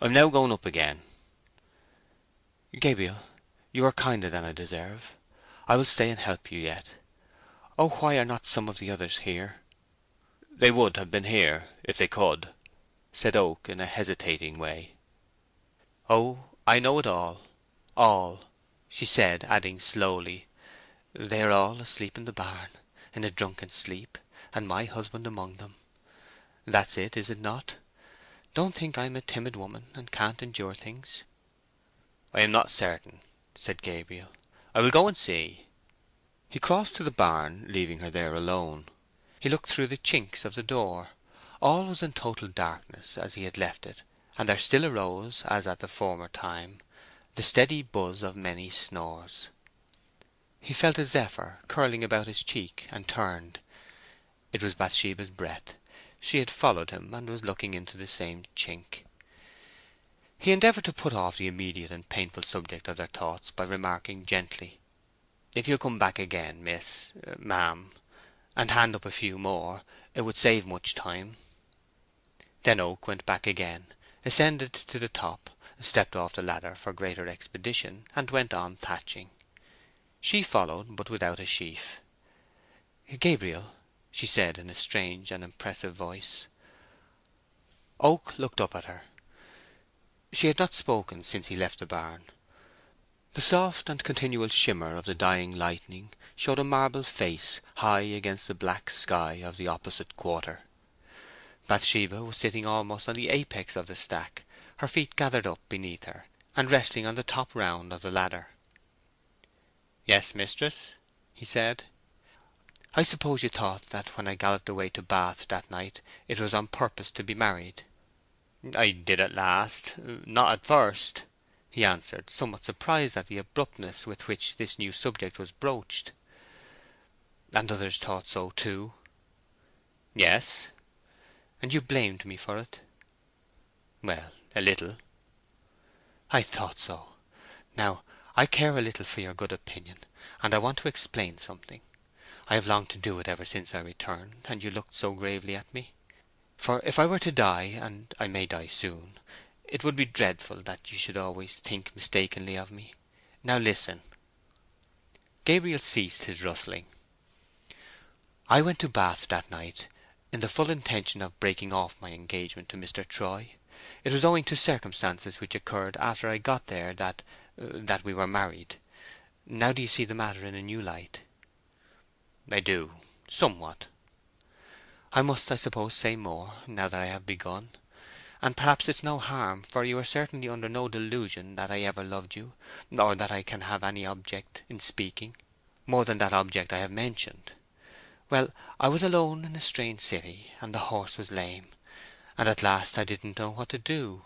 I'm now going up again." "Gabriel, you are kinder than I deserve. I will stay and help you yet. Oh, why are not some of the others here?" "They would have been here, if they could," said Oak, in a hesitating way. "Oh, I know it all," she said, adding slowly, "they are all asleep in the barn, in a drunken sleep, and my husband among them. That's it, is it not? Don't think I am a timid woman, and can't endure things." "I am not certain," said Gabriel. "I will go and see." He crossed to the barn, leaving her there alone. He looked through the chinks of the door. All was in total darkness as he had left it, and there still arose, as at the former time, the steady buzz of many snores. He felt a zephyr curling about his cheek, and turned. It was Bathsheba's breath. She had followed him, and was looking into the same chink. He endeavoured to put off the immediate and painful subject of their thoughts by remarking gently, "If you'll come back again, ma'am, and hand up a few more, it would save much time." Then Oak went back again, ascended to the top, stepped off the ladder for greater expedition, and went on thatching. She followed, but without a sheaf. "Gabriel," she said, in a strange and impressive voice. Oak looked up at her. She had not spoken since he left the barn. The soft and continual shimmer of the dying lightning showed a marble face high against the black sky of the opposite quarter. Bathsheba was sitting almost on the apex of the stack, her feet gathered up beneath her, and resting on the top round of the ladder. "Yes, mistress," he said. "I suppose you thought that when I galloped away to Bath that night it was on purpose to be married?" "I did at last, not at first," he answered, somewhat surprised at the abruptness with which this new subject was broached. "And others thought so too?" "Yes." "And you blamed me for it?" "Well, a little." "I thought so. Now, I care a little for your good opinion, and I want to explain something. I have longed to do it ever since I returned, and you looked so gravely at me. For if I were to die, and I may die soon, it would be dreadful that you should always think mistakenly of me. Now listen." Gabriel ceased his rustling. "I went to Bath that night in the full intention of breaking off my engagement to Mr. Troy. It was owing to circumstances which occurred after I got there that we were married. Now do you see the matter in a new light?" "I do, somewhat." "I must, I suppose, say more, now that I have begun. And perhaps it's no harm, for you are certainly under no delusion that I ever loved you, or that I can have any object in speaking, more than that object I have mentioned. Well, I was alone in a strange city, and the horse was lame, and at last I didn't know what to do.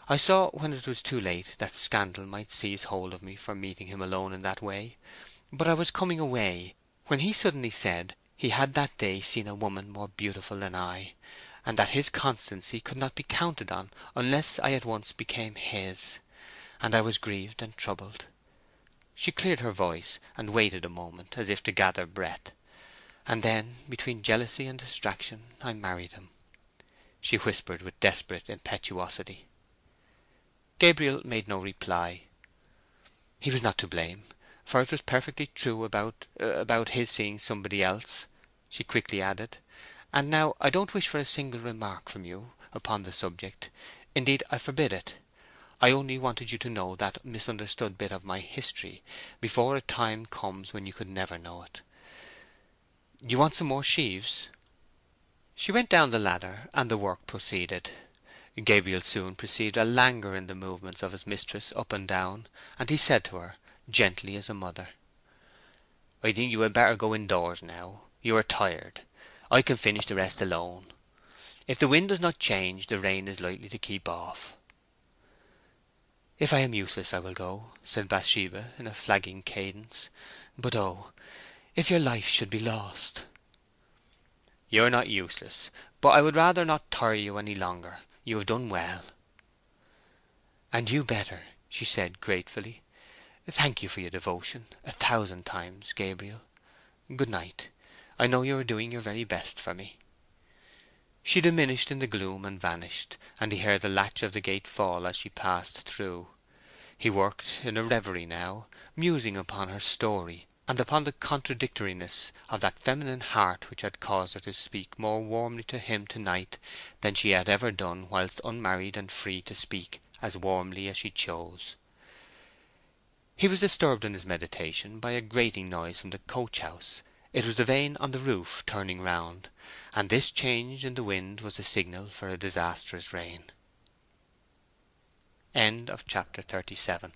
I saw when it was too late that scandal might seize hold of me for meeting him alone in that way, but I was coming away, when he suddenly said he had that day seen a woman more beautiful than I, and that his constancy could not be counted on unless I at once became his, and I was grieved and troubled." She cleared her voice, and waited a moment, as if to gather breath. "And then, between jealousy and distraction, I married him," she whispered with desperate impetuosity. Gabriel made no reply. "He was not to blame, for it was perfectly true about his seeing somebody else," she quickly added. "And now I don't wish for a single remark from you upon the subject. Indeed, I forbid it. I only wanted you to know that misunderstood bit of my history before a time comes when you could never know it. You want some more sheaves?" She went down the ladder, and the work proceeded. Gabriel soon perceived a languor in the movements of his mistress up and down, and he said to her, gently as a mother, "I think you had better go indoors now. You are tired. I can finish the rest alone. If the wind does not change, the rain is likely to keep off." "If I am useless I will go," said Bathsheba, in a flagging cadence. "But oh, if your life should be lost!" "You're not useless, but I would rather not tire you any longer. You have done well." "And you better," she said gratefully. "Thank you for your devotion 1,000 times, Gabriel. Good night. I know you are doing your very best for me." She diminished in the gloom and vanished, and he heard the latch of the gate fall as she passed through. He worked in a reverie now, musing upon her story, and upon the contradictoriness of that feminine heart which had caused her to speak more warmly to him to-night than she had ever done whilst unmarried and free to speak as warmly as she chose. He was disturbed in his meditation by a grating noise from the coach-house. It was the vane on the roof turning round, and this change in the wind was the signal for a disastrous rain. End of chapter 37.